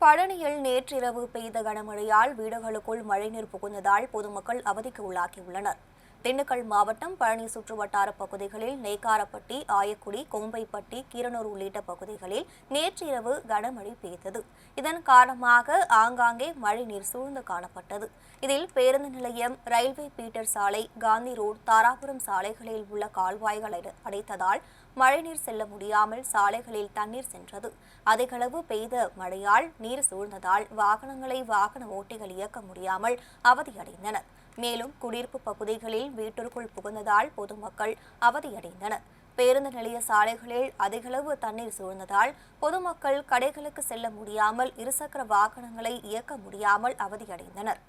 பழனியில் நேற்றிரவு பெய்த கனமழையால் வீடுகளுக்குள் மழைநீர் புகுந்ததால் பொதுமக்கள் அவதிக்கு உள்ளாகியுள்ளனர். திண்டுக்கல் மாவட்டம் பழனி சுற்றுவட்டார பகுதிகளில் நெய்க்காரப்பட்டி, ஆயக்குடி, கோம்பைப்பட்டி, கீரனூர் உள்ளிட்ட பகுதிகளில் நேற்றிரவு கனமழை பெய்தது. இதன் காரணமாக ஆங்காங்கே மழைநீர் சூழ்ந்து காணப்பட்டது. இதில் பேருந்து நிலையம், ரயில்வே பீட்டர் சாலை, காந்தி ரோடு, தாராபுரம் சாலைகளில் உள்ள கால்வாய்கள் அடைத்ததால் மழைநீர் செல்ல முடியாமல் சாலைகளில் தண்ணீர் சென்றது. அதிகளவு பெய்த மழையால் நீர் சூழ்ந்ததால் வாகனங்களை வாகன ஓட்டிகள் இயக்க முடியாமல் அவதியடைந்தனர். மேலும் குடியிருப்பு பகுதிகளில் வீட்டிற்குள் புகுந்ததால் பொதுமக்கள் அவதியடைந்தனர். பேருந்து நிலைய சாலைகளில் அதிகளவு தண்ணீர் சூழ்ந்ததால் பொதுமக்கள் கடைகளுக்கு செல்ல முடியாமல் இருசக்கர வாகனங்களை இயக்க முடியாமல் அவதியடைந்தனர்.